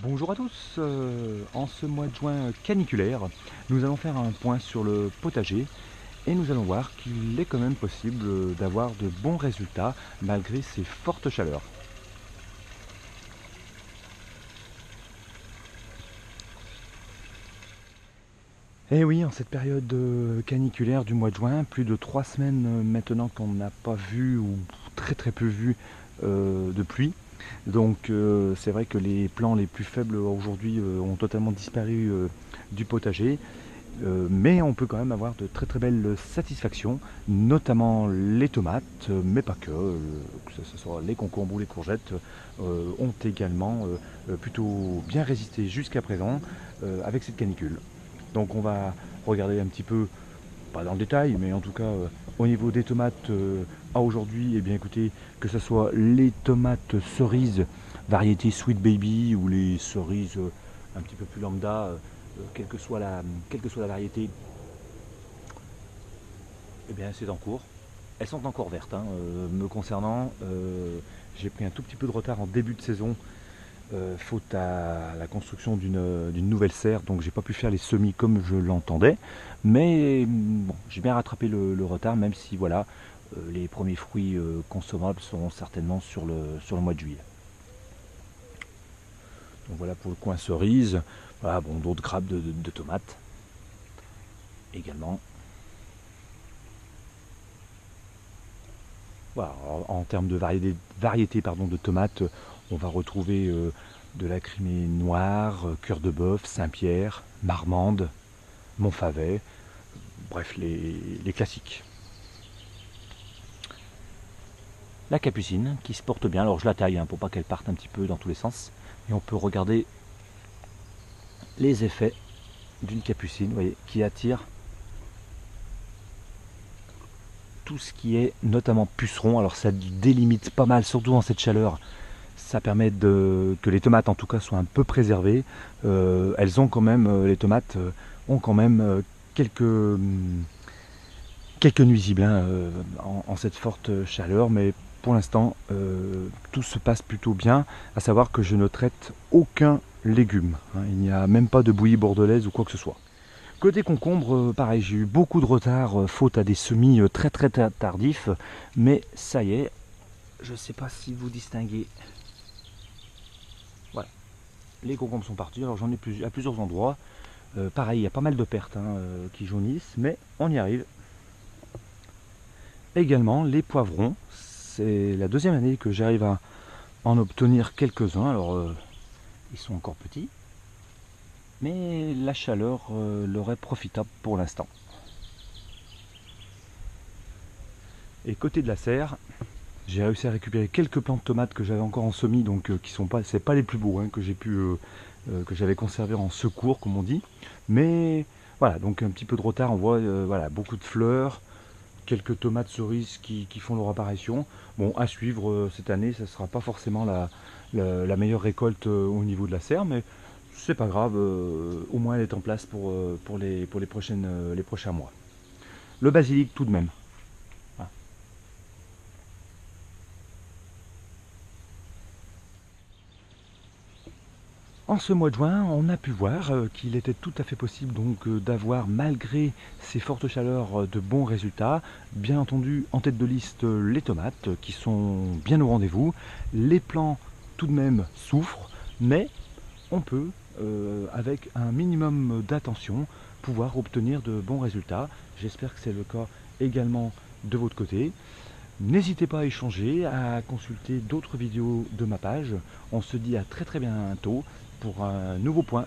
Bonjour à tous, en ce mois de juin caniculaire, nous allons faire un point sur le potager et nous allons voir qu'il est quand même possible d'avoir de bons résultats malgré ces fortes chaleurs. Et oui, en cette période caniculaire du mois de juin, plus de 3 semaines maintenant qu'on n'a pas vu ou très peu vu de pluie. Donc c'est vrai que les plants les plus faibles aujourd'hui ont totalement disparu du potager. Mais on peut quand même avoir de très belles satisfactions, notamment les tomates, mais pas que ce soit les concombres ou les courgettes, ont également plutôt bien résisté jusqu'à présent avec cette canicule. Donc on va regarder un petit peu, pas dans le détail, mais en tout cas au niveau des tomates à aujourd'hui, et bien écoutez, que ce soit les tomates cerises variété Sweet Baby ou les cerises un petit peu plus lambda, quelle que soit la variété, eh bien c'est en cours. Elles sont encore vertes, hein, me concernant. J'ai pris un tout petit peu de retard en début de saison, faute à la construction d'une nouvelle serre, donc j'ai pas pu faire les semis comme je l'entendais. Mais bon, j'ai bien rattrapé le retard, même si voilà, les premiers fruits consommables seront certainement sur le mois de juillet. Donc voilà pour le coin cerise. Voilà, bon, d'autres grappes de tomates également. Voilà, en termes de variété de tomates, on va retrouver de la crimée noire, cœur de bœuf, Saint-Pierre, Marmande, Montfavet, bref les classiques. La capucine qui se porte bien, alors je la taille pour pas qu'elle parte un petit peu dans tous les sens. Et on peut regarder les effets d'une capucine, vous voyez, qui attire tout ce qui est notamment puceron. Alors ça délimite pas mal, surtout en cette chaleur. Ça permet que les tomates en tout cas soient un peu préservées. Elles ont quand même, les tomates ont quand même quelques nuisibles en cette forte chaleur, mais pour l'instant tout se passe plutôt bien, à savoir que je ne traite aucun légume, hein. Il n'y a même pas de bouillie bordelaise ou quoi que ce soit. Côté concombre, pareil, j'ai eu beaucoup de retard faute à des semis très tardifs, mais ça y est, je ne sais pas si vous distinguez. Voilà, les concombres sont partis, alors j'en ai à plusieurs endroits. Pareil, il y a pas mal de pertes qui jaunissent, mais on y arrive. Également, les poivrons, c'est la deuxième année que j'arrive à en obtenir quelques-uns. Alors, ils sont encore petits, mais la chaleur leur est profitable pour l'instant. Et côté de la serre, j'ai réussi à récupérer quelques plants de tomates que j'avais encore en semis, donc qui sont pas, c'est pas les plus beaux que j'ai pu, que j'avais conservé en secours, comme on dit. Mais voilà, donc un petit peu de retard. On voit voilà, beaucoup de fleurs, quelques tomates cerises qui font leur apparition. Bon, à suivre cette année, ça ne sera pas forcément la meilleure récolte au niveau de la serre, mais c'est pas grave, au moins elle est en place pour les prochains mois. Le basilic tout de même. Voilà. En ce mois de juin, on a pu voir qu'il était tout à fait possible donc d'avoir, malgré ces fortes chaleurs, de bons résultats. Bien entendu, en tête de liste, les tomates qui sont bien au rendez-vous. Les plants tout de même souffrent, mais on peut, avec un minimum d'attention, pouvoir obtenir de bons résultats. J'espère que c'est le cas également de votre côté. N'hésitez pas à échanger, à consulter d'autres vidéos de ma page. On se dit à très bientôt pour un nouveau point.